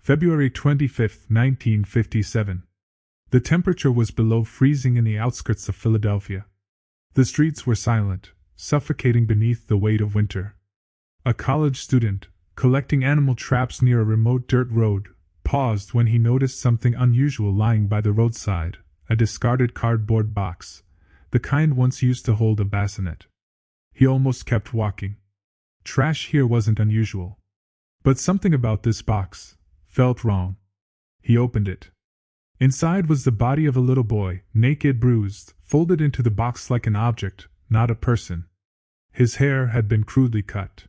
February 25, 1957. The temperature was below freezing in the outskirts of Philadelphia. The streets were silent, suffocating beneath the weight of winter. A college student, collecting animal traps near a remote dirt road, paused when he noticed something unusual lying by the roadside, a discarded cardboard box, the kind once used to hold a bassinet. He almost kept walking. Trash here wasn't unusual. But something about this box felt wrong. He opened it. Inside was the body of a little boy, naked, bruised, folded into the box like an object, not a person. His hair had been crudely cut.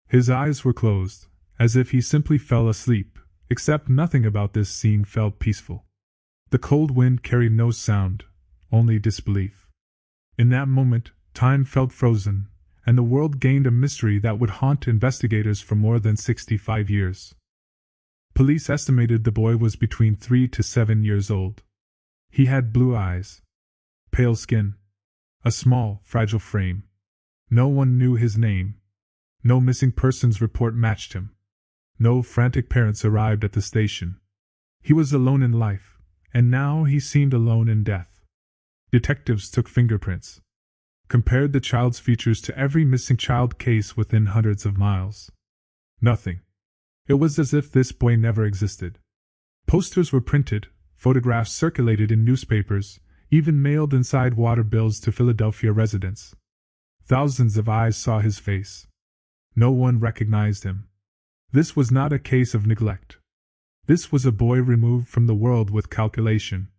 His eyes were closed, as if he simply fell asleep, except nothing about this scene felt peaceful. The cold wind carried no sound, only disbelief. In that moment, time felt frozen, and the world gained a mystery that would haunt investigators for more than 65 years. Police estimated the boy was between 3 to 7 years old. He had blue eyes, pale skin, a small, fragile frame. No one knew his name. No missing persons report matched him. No frantic parents arrived at the station. He was alone in life, and now he seemed alone in death. Detectives took fingerprints, compared the child's features to every missing child case within hundreds of miles. Nothing. It was as if this boy never existed. Posters were printed, photographs circulated in newspapers, even mailed inside water bills to Philadelphia residents. Thousands of eyes saw his face. No one recognized him. This was not a case of neglect. This was a boy removed from the world with calculation.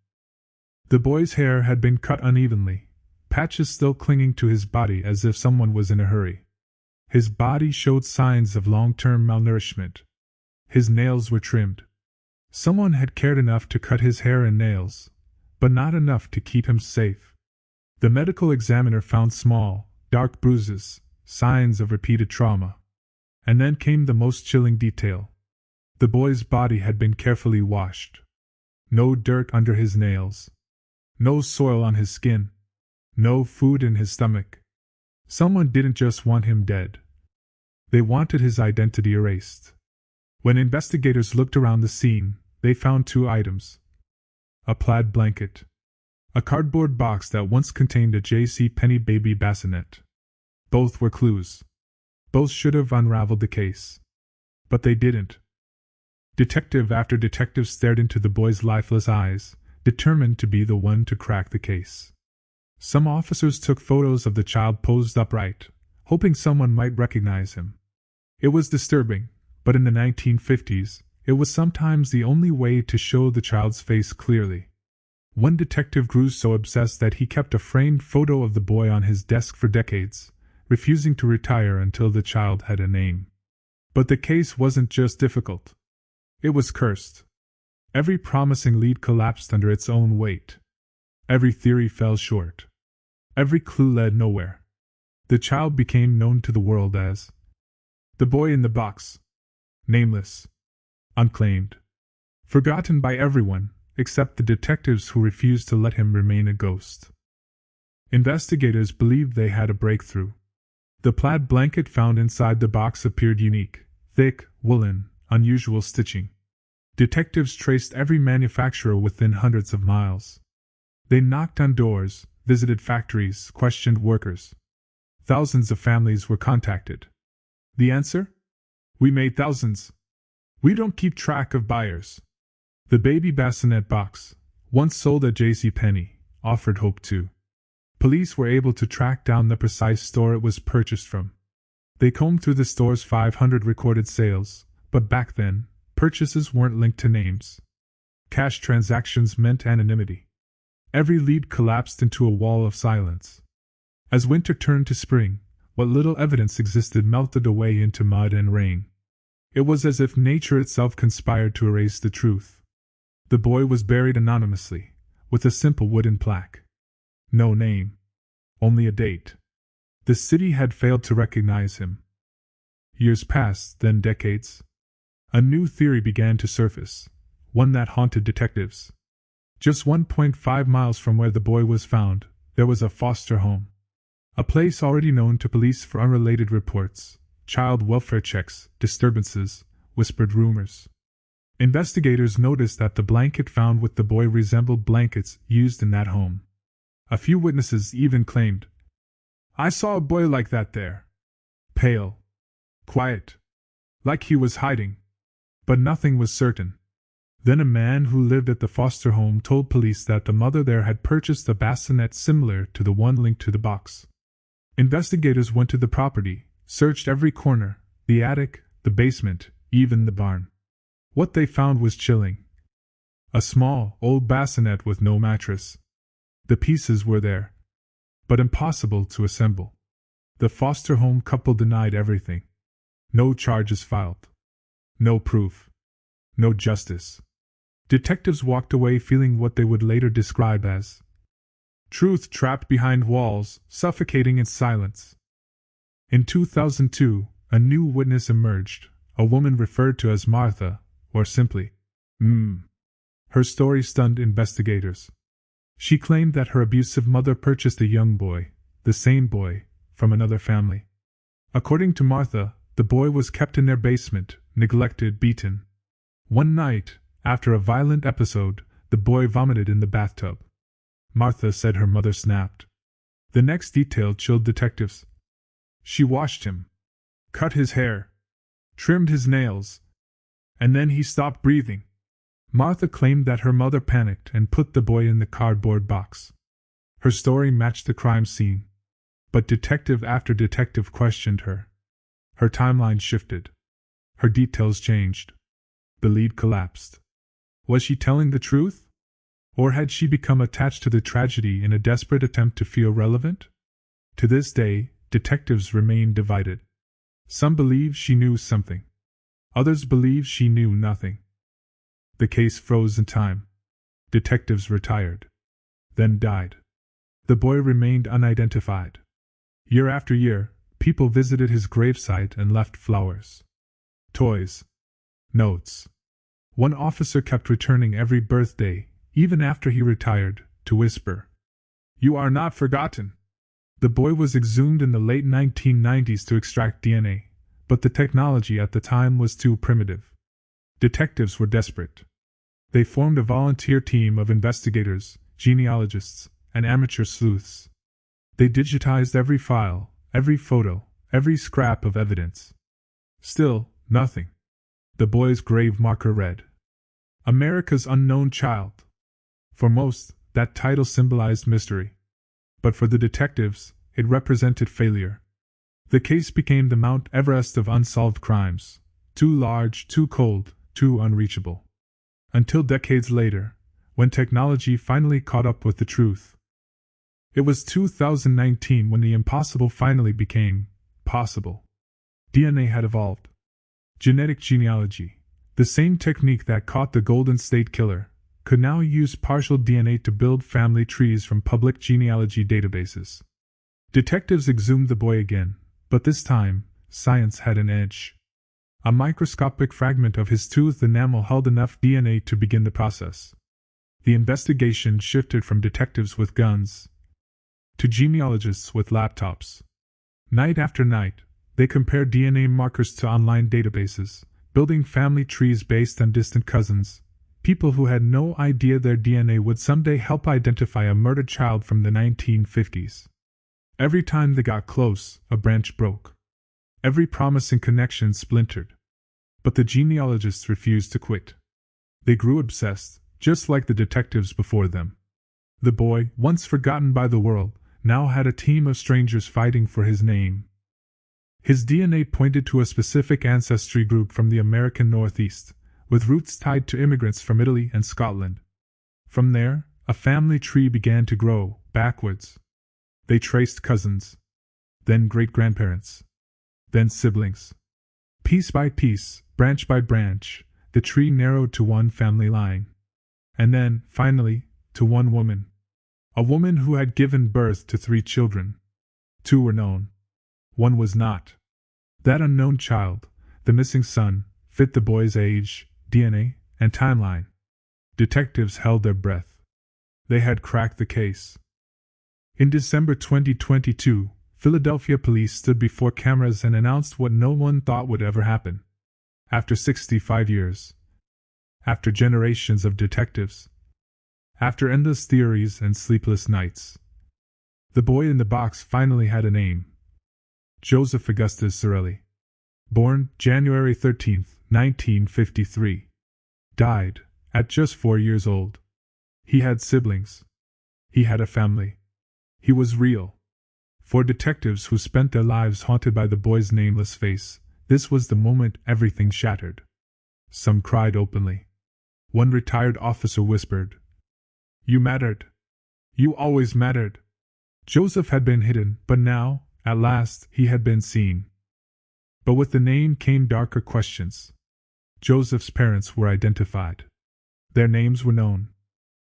The boy's hair had been cut unevenly, patches still clinging to his body as if someone was in a hurry. His body showed signs of long-term malnourishment. His nails were trimmed. Someone had cared enough to cut his hair and nails, but not enough to keep him safe. The medical examiner found small, dark bruises, signs of repeated trauma. And then came the most chilling detail. The boy's body had been carefully washed. No dirt under his nails. No soil on his skin. No food in his stomach. Someone didn't just want him dead. They wanted his identity erased. When investigators looked around the scene, they found 2 items. A plaid blanket. A cardboard box that once contained a J.C. Penney baby bassinet. Both were clues. Both should have unraveled the case. But they didn't. Detective after detective stared into the boy's lifeless eyes, determined to be the one to crack the case. Some officers took photos of the child posed upright, hoping someone might recognize him. It was disturbing, but in the 1950s, it was sometimes the only way to show the child's face clearly. One detective grew so obsessed that he kept a framed photo of the boy on his desk for decades, refusing to retire until the child had a name. But the case wasn't just difficult. It was cursed. Every promising lead collapsed under its own weight. Every theory fell short. Every clue led nowhere. The child became known to the world as the boy in the box. Nameless. Unclaimed. Forgotten by everyone, except the detectives who refused to let him remain a ghost. Investigators believed they had a breakthrough. The plaid blanket found inside the box appeared unique, thick, woolen, unusual stitching. Detectives traced every manufacturer within hundreds of miles. They knocked on doors, visited factories, questioned workers. Thousands of families were contacted. The answer? We made thousands. We don't keep track of buyers. The baby bassinet box, once sold at J.C. Penney, offered hope too. Police were able to track down the precise store it was purchased from. They combed through the store's 500 recorded sales, but back then, purchases weren't linked to names. Cash transactions meant anonymity. Every lead collapsed into a wall of silence. As winter turned to spring, what little evidence existed melted away into mud and rain. It was as if nature itself conspired to erase the truth. The boy was buried anonymously, with a simple wooden plaque. No name. Only a date. The city had failed to recognize him. Years passed, then decades. A new theory began to surface, one that haunted detectives. Just 1.5 miles from where the boy was found, there was a foster home. A place already known to police for unrelated reports, child welfare checks, disturbances, whispered rumors. Investigators noticed that the blanket found with the boy resembled blankets used in that home. A few witnesses even claimed, "I saw a boy like that there. Pale. Quiet. Like he was hiding." But nothing was certain. Then a man who lived at the foster home told police that the mother there had purchased a bassinet similar to the one linked to the box. Investigators went to the property, searched every corner, the attic, the basement, even the barn. What they found was chilling. A small, old bassinet with no mattress. The pieces were there, but impossible to assemble. The foster home couple denied everything. No charges filed. No proof. No justice. Detectives walked away feeling what they would later describe as truth trapped behind walls, suffocating in silence. In 2002, a new witness emerged, a woman referred to as Martha, or simply, Her story stunned investigators. She claimed that her abusive mother purchased a young boy, the same boy, from another family. According to Martha, the boy was kept in their basement, neglected, beaten. One night, after a violent episode, the boy vomited in the bathtub. Martha said her mother snapped. The next detail chilled detectives. She washed him, cut his hair, trimmed his nails, and then he stopped breathing. Martha claimed that her mother panicked and put the boy in the cardboard box. Her story matched the crime scene. But detective after detective questioned her. Her timeline shifted. Her details changed. The lead collapsed. Was she telling the truth? Or had she become attached to the tragedy in a desperate attempt to feel relevant? To this day, detectives remain divided. Some believe she knew something. Others believe she knew nothing. The case froze in time. Detectives retired. Then died. The boy remained unidentified. Year after year, people visited his gravesite and left flowers, toys, notes. One officer kept returning every birthday, even after he retired, to whisper, "You are not forgotten." The boy was exhumed in the late 1990s to extract DNA, but the technology at the time was too primitive. Detectives were desperate. They formed a volunteer team of investigators, genealogists, and amateur sleuths. They digitized every file, every photo, every scrap of evidence. Still, nothing. The boy's grave marker read, "America's Unknown Child." For most, that title symbolized mystery. But for the detectives, it represented failure. The case became the Mount Everest of unsolved crimes, too large, too cold, too unreachable. Until decades later, when technology finally caught up with the truth. It was 2019 when the impossible finally became possible. DNA had evolved. Genetic genealogy, the same technique that caught the Golden State Killer, could now use partial DNA to build family trees from public genealogy databases. Detectives exhumed the boy again, but this time, science had an edge. A microscopic fragment of his tooth enamel held enough DNA to begin the process. The investigation shifted from detectives with guns to genealogists with laptops. Night after night, they compared DNA markers to online databases, building family trees based on distant cousins, people who had no idea their DNA would someday help identify a murdered child from the 1950s. Every time they got close, a branch broke. Every promising connection splintered. But the genealogists refused to quit. They grew obsessed, just like the detectives before them. The boy, once forgotten by the world, now had a team of strangers fighting for his name. His DNA pointed to a specific ancestry group from the American Northeast, with roots tied to immigrants from Italy and Scotland. From there, a family tree began to grow, backwards. They traced cousins, then great-grandparents, then siblings. Piece by piece, branch by branch, the tree narrowed to one family line. And then, finally, to one woman. A woman who had given birth to 3 children. 2 were known. 1 was not. That unknown child, the missing son, fit the boy's age, DNA, and timeline. Detectives held their breath. They had cracked the case. In December 2022, Philadelphia police stood before cameras and announced what no one thought would ever happen. After 65 years, After generations of detectives, after endless theories and sleepless nights, the boy in the box finally had a name. Joseph Augustus Zarelli. Born January 13, 1953. Died at just 4 years old. He had siblings. He had a family. He was real. For detectives who spent their lives haunted by the boy's nameless face, this was the moment everything shattered. Some cried openly. One retired officer whispered, "You mattered. You always mattered." Joseph had been hidden, but now, at last, he had been seen. But with the name came darker questions. Joseph's parents were identified. Their names were known.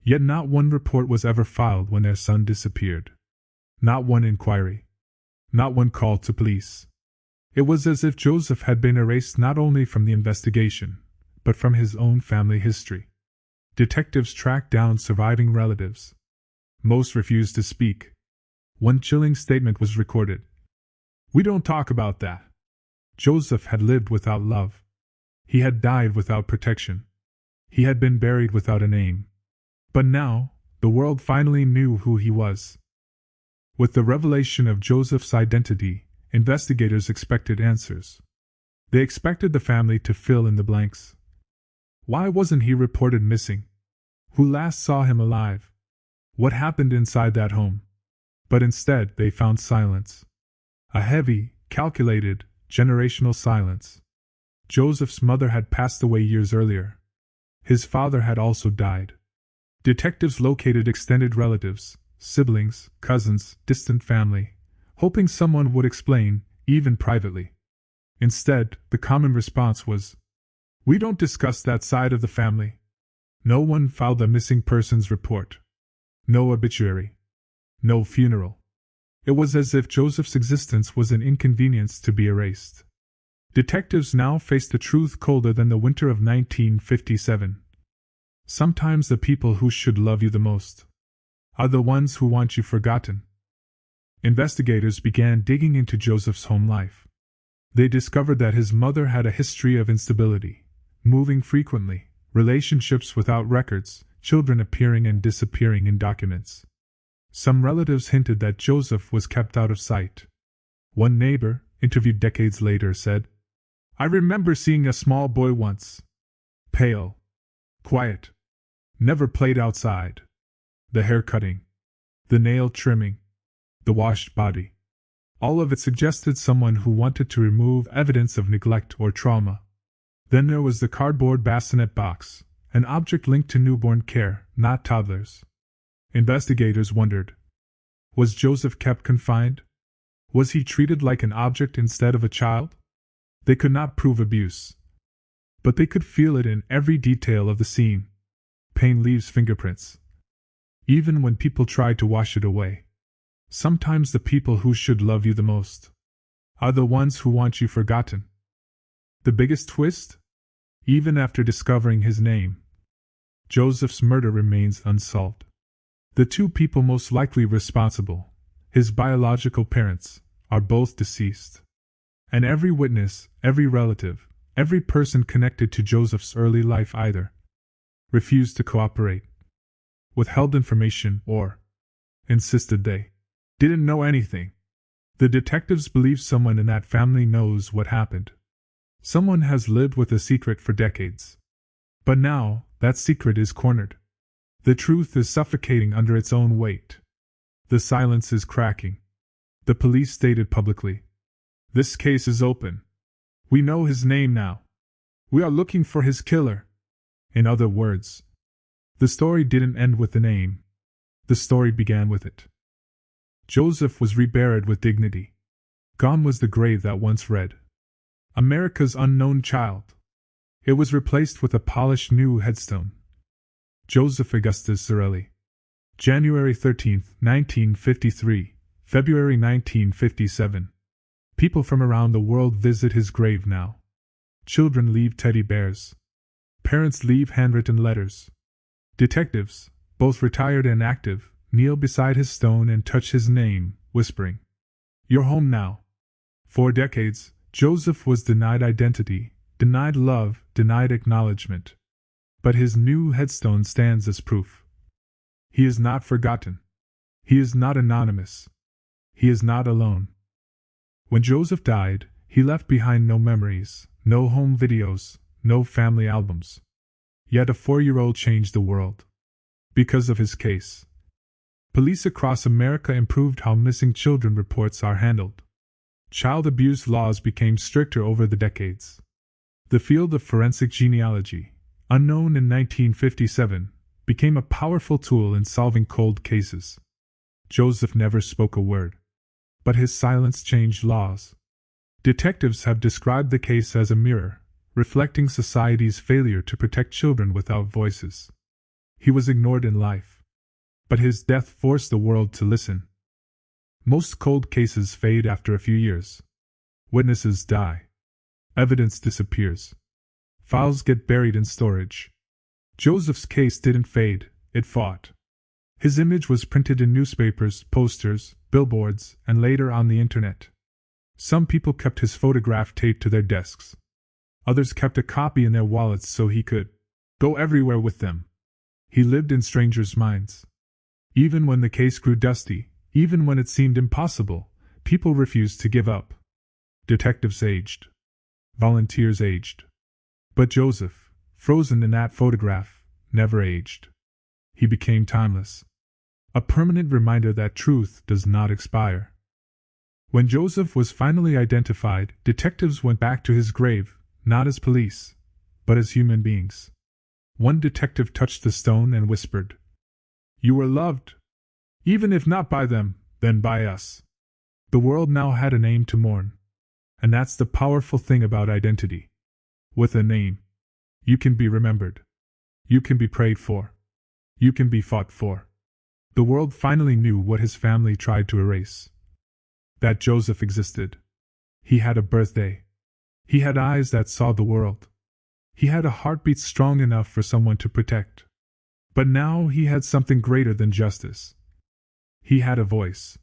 Yet not one report was ever filed when their son disappeared. Not one inquiry. Not one call to police. It was as if Joseph had been erased not only from the investigation, but from his own family history. Detectives tracked down surviving relatives. Most refused to speak. One chilling statement was recorded. "We don't talk about that." Joseph had lived without love. He had died without protection. He had been buried without a name. But now, the world finally knew who he was. With the revelation of Joseph's identity, investigators expected answers. They expected the family to fill in the blanks. Why wasn't he reported missing? Who last saw him alive? What happened inside that home? But instead, they found silence. A heavy, calculated, generational silence. Joseph's mother had passed away years earlier. His father had also died. Detectives located extended relatives, siblings, cousins, distant family, hoping someone would explain, even privately. Instead, the common response was, "We don't discuss that side of the family." No one filed a missing persons report. No obituary. No funeral. It was as if Joseph's existence was an inconvenience to be erased. Detectives now faced the truth colder than the winter of 1957. Sometimes the people who should love you the most are the ones who want you forgotten. Investigators began digging into Joseph's home life. They discovered that his mother had a history of instability, moving frequently, relationships without records, children appearing and disappearing in documents. Some relatives hinted that Joseph was kept out of sight. One neighbor, interviewed decades later, said, "I remember seeing a small boy once. Pale. Quiet. Never played outside. The hair cutting. The nail trimming. The washed body. All of it suggested someone who wanted to remove evidence of neglect or trauma." Then there was the cardboard bassinet box, an object linked to newborn care, not toddlers. Investigators wondered, was Joseph kept confined? Was he treated like an object instead of a child? They could not prove abuse, but they could feel it in every detail of the scene. Pain leaves fingerprints, even when people try to wash it away. Sometimes the people who should love you the most are the ones who want you forgotten. The biggest twist? Even after discovering his name, Joseph's murder remains unsolved. The two people most likely responsible, his biological parents, are both deceased. And every witness, every relative, every person connected to Joseph's early life either refused to cooperate, withheld information, or insisted they didn't know anything. The detectives believe someone in that family knows what happened. Someone has lived with a secret for decades. But now, that secret is cornered. The truth is suffocating under its own weight. The silence is cracking. The police stated publicly, "This case is open. We know his name now. We are looking for his killer." In other words, the story didn't end with the name. The story began with it. Joseph was reburied with dignity. Gone was the grave that once read, "America's Unknown Child." It was replaced with a polished new headstone. Joseph Augustus Zarelli. January 13, 1953, February 1957. People from around the world visit his grave now. Children leave teddy bears. Parents leave handwritten letters. Detectives, both retired and active, kneel beside his stone and touch his name, whispering, "You're home now." For decades, Joseph was denied identity, denied love, denied acknowledgement. But his new headstone stands as proof. He is not forgotten. He is not anonymous. He is not alone. When Joseph died, he left behind no memories, no home videos, no family albums. Yet a 4-year-old changed the world. Because of his case. Police across America improved how missing children reports are handled. Child abuse laws became stricter over the decades. The field of forensic genealogy, unknown in 1957, became a powerful tool in solving cold cases. Joseph never spoke a word. But his silence changed laws. Detectives have described the case as a mirror, reflecting society's failure to protect children without voices. He was ignored in life. But his death forced the world to listen. Most cold cases fade after a few years. Witnesses die. Evidence disappears. Files get buried in storage. Joseph's case didn't fade, it fought. His image was printed in newspapers, posters, billboards, and later on the internet. Some people kept his photograph taped to their desks. Others kept a copy in their wallets so he could go everywhere with them. He lived in strangers' minds. Even when the case grew dusty, even when it seemed impossible, people refused to give up. Detectives aged. Volunteers aged. But Joseph, frozen in that photograph, never aged. He became timeless. A permanent reminder that truth does not expire. When Joseph was finally identified, detectives went back to his grave, not as police, but as human beings. One detective touched the stone and whispered, "You were loved. Even if not by them, then by us." The world now had a name to mourn. And that's the powerful thing about identity. With a name, you can be remembered. You can be prayed for. You can be fought for. The world finally knew what his family tried to erase. That Joseph existed. He had a birthday. He had eyes that saw the world. He had a heartbeat strong enough for someone to protect. But now he had something greater than justice. He had a voice.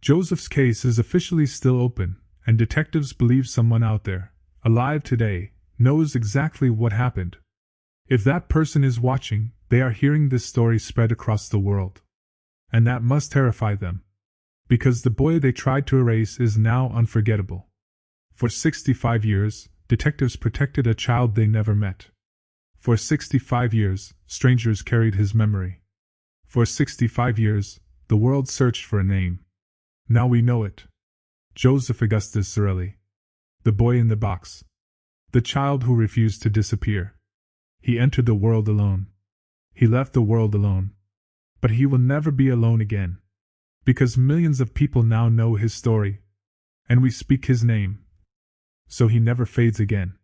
Joseph's case is officially still open, and detectives believe someone out there, alive today, knows exactly what happened. If that person is watching, they are hearing this story spread across the world. And that must terrify them. Because the boy they tried to erase is now unforgettable. For 65 years, detectives protected a child they never met. For 65 years, strangers carried his memory. For 65 years, the world searched for a name. Now we know it. Joseph Augustus Zarelli. The boy in the box. The child who refused to disappear. He entered the world alone. He left the world alone. But he will never be alone again. Because millions of people now know his story. And we speak his name. So he never fades again.